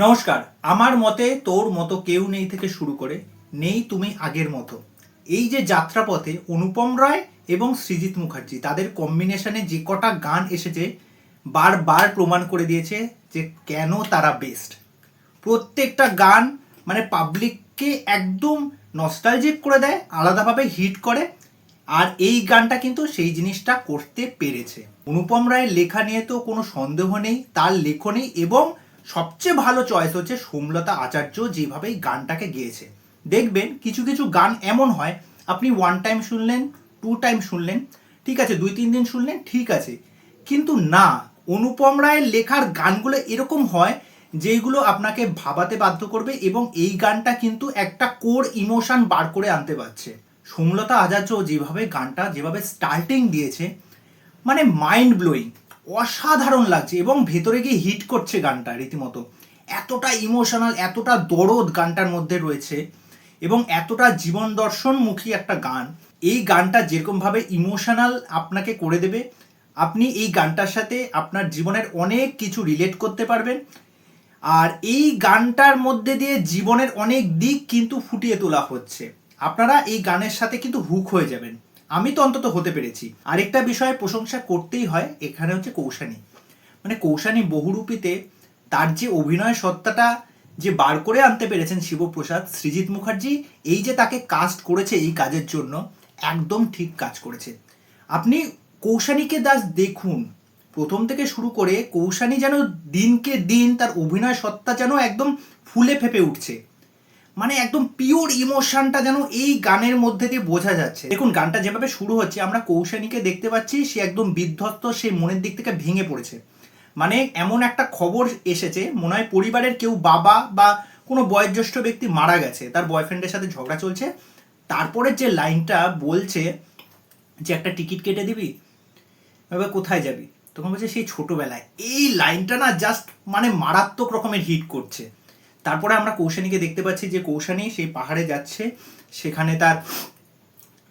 নমস্কার। আমার মতে তোর মতো কেউ নেই থেকে শুরু করে নেই তুমি আগের মতো, এই যে যাত্রাপথে অনুপম রায় এবং সৃজিত মুখার্জি তাদের কম্বিনেশনে যে কটা গান এসেছে বারবার প্রমাণ করে দিয়েছে যে কেন তারা বেস্ট। প্রত্যেকটা গান মানে পাবলিককে একদম নস্টালজিক করে দেয়, আলাদাভাবে হিট করে। আর এই গানটা কিন্তু সেই জিনিসটা করতে পেরেছে। অনুপম রায়ের লেখা নিয়ে তো কোনো সন্দেহ নেই, তার লেখনী এবং সবচেয়ে ভালো চয়েস হচ্ছে সোমলতা আচার্য যেভাবে এই গানটাকে গেয়েছে। দেখবেন কিছু কিছু গান এমন হয় আপনি ওয়ান টাইম শুনলেন, টু টাইম শুনলেন, ঠিক আছে, 2-3 দিন শুনলেন, ঠিক আছে, কিন্তু না, অনুপম রায়ের লেখার গানগুলো এরকম হয় যেগুলো আপনাকে ভাবাতে বাধ্য করবে এবং এই গানটা কিন্তু একটা কোর ইমোশন বার করে আনতে পারছে। সোমলতা আচার্য যেভাবে স্টার্টিং দিয়েছে মানে মাইন্ড ব্লোয়িং, অসাধারণ লাগছে এবং ভেতরে গিয়ে হিট করছে গানটা রীতিমতো। এতটা ইমোশনাল, এতটা দরদ গানটার মধ্যে রয়েছে এবং এতটা জীবন দর্শনমুখী একটা গান। এই গানটা যেরকমভাবে ইমোশনাল আপনাকে করে দেবে, আপনি এই গানটার সাথে আপনার জীবনের অনেক কিছু রিলেট করতে পারবেন। আর এই গানটার মধ্যে দিয়ে জীবনের অনেক দিক কিন্তু ফুটিয়ে তোলা হচ্ছে। আপনারা এই গানের সাথে কিন্তু হুক হয়ে যাবেন। আমি তো অন্তত হতে পেরেছি। আরেকটা বিষয়ে প্রশংসা করতেই হয়, এখানে হচ্ছে কৌশানী। মানে কৌশানী বহুরূপীতে তার যে অভিনয় সত্তাটা যে বার করে আনতে পেরেছেন শিবপ্রসাদ, সৃজিত মুখার্জি এই যে তাকে কাস্ট করেছে এই কাজের জন্য, একদম ঠিক কাজ করেছে। আপনি কৌশানীকে দাস দেখুন, প্রথম থেকে শুরু করে কৌশানী যেন দিনকে দিন তার অভিনয় সত্তা যেন একদম ফুলে ফেপে উঠছে। মানে একদম পিওর ইমোশনটা যেন এই গানের মধ্যে দিয়ে বোঝা যাচ্ছে। দেখুন গানটা যেভাবে শুরু হচ্ছে আমরা কৌশানীকে দেখতে পাচ্ছি, সে একদম বিধ্বস্ত, সে মনের দিক থেকে ভেঙে পড়েছে। মানে এমন একটা খবর এসেছে, মনে হয় পরিবারের কেউ, বাবা বা কোনো বয়োজ্যেষ্ঠ ব্যক্তি মারা গেছে, তার বয়ফ্রেন্ডের সাথে ঝগড়া চলছে। তারপরে যে লাইনটা বলছে যে একটা টিকিট কেটে দিবি, এবার কোথায় যাবি, তখন বলছে সেই ছোটবেলায়। এই লাইনটা না জাস্ট মানে মারাত্মক রকমের হিট করছে। তারপরে আমরা কৌশানীকে দেখতে পাচ্ছি যে কৌশানী সেই পাহাড়ে যাচ্ছে, সেখানে তার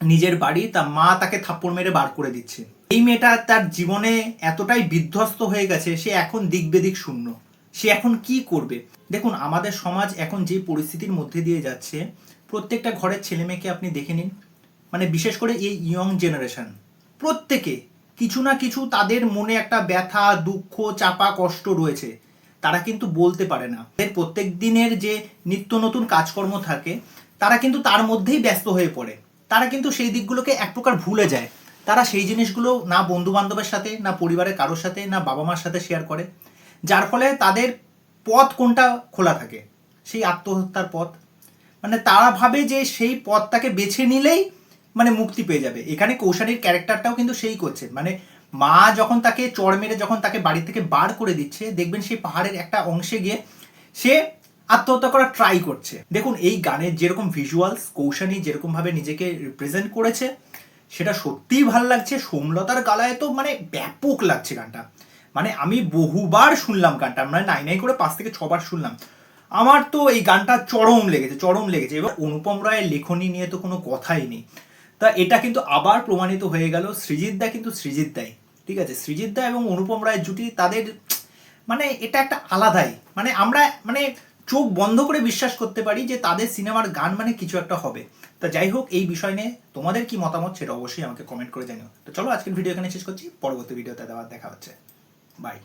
নিজের বাড়ি, তার মা তাকে থাপ্পড় মেরে বার করে দিচ্ছে। এই মেয়েটা তার জীবনে এতটাই বিধ্বস্ত হয়ে গেছে, সে এখন দিক বেদিক শূন্য, সে এখন কি করবে। দেখুন আমাদের সমাজ এখন যে পরিস্থিতির মধ্যে দিয়ে যাচ্ছে, প্রত্যেকটা ঘরের ছেলে মেয়েকে আপনি দেখে নিন, মানে বিশেষ করে এই ইয়ং জেনারেশন, প্রত্যেকে কিছু না কিছু তাদের মনে একটা ব্যথা, দুঃখ, চাপা কষ্ট রয়েছে, তারা কিন্তু বলতে পারে না। এর প্রত্যেক দিনের যে নিত্য নতুন কাজকর্ম থাকে, তারা কিন্তু তার মধ্যেই ব্যস্ত হয়ে পড়ে। তারা কিন্তু সেই দিকগুলোকে এক প্রকার ভুলে যায়। তারা সেই জিনিসগুলো না বন্ধু বান্ধবের সাথে, না পরিবারের কারোর সাথে, না বাবা মার সাথে শেয়ার করে। যার ফলে তাদের পথ কোনটা খোলা থাকে, সেই আত্মহত্যার পথ। মানে তারা ভাবে যে সেই পথটাকে বেছে নিলেই মানে মুক্তি পেয়ে যাবে। এখানে কৌশানীর ক্যারেক্টারটাও কিন্তু সেই করছে। মানে মা যখন তাকে চড় মেরে যখন তাকে বাড়ি থেকে বার করে দিচ্ছে, দেখবেন সেই পাহাড়ের একটা অংশে গিয়ে সে আত্মহত্যা করার ট্রাই করছে। দেখুন এই গানের যেরকম ভিজুয়ালস কৌশানী যেরকম ভাবে নিজেকে রিপ্রেজেন্ট করেছে, সেটা সত্যিই ভালো লাগছে। সোমলতার গালায় তো মানে ব্যাপক লাগছে গানটা। মানে আমি বহুবার শুনলাম গানটা, মানে নাই নাই করে 5 থেকে 6 বার শুনলাম। আমার তো এই গানটা চরম লেগেছে, চরম লেগেছে। এবং অনুপম রায়ের লেখনী নিয়ে তো কোনো কথাই নেই। তা এটা কিন্তু আবার প্রমাণিত হয়ে গেল, সৃজিত দা কিন্তু সৃজিত দাই, ঠিক আছে, সৃজিত দা এবং অনুপম রায়ের জুটি, তাদের মানে এটা একটা আলাদাই, মানে আমরা মানে চোখ বন্ধ করে বিশ্বাস করতে পারি যে তাদের সিনেমার গান মানে কিছু একটা হবে। তা যাই হোক, এই বিষয় নিয়ে তোমাদের কি মতামত সেটা অবশ্যই আমাকে কমেন্ট করে জানিও। তো চলো আজকের ভিডিও এখানে শেষ করছি, পরবর্তী ভিডিওতে আবার দেখা হচ্ছে। বাই।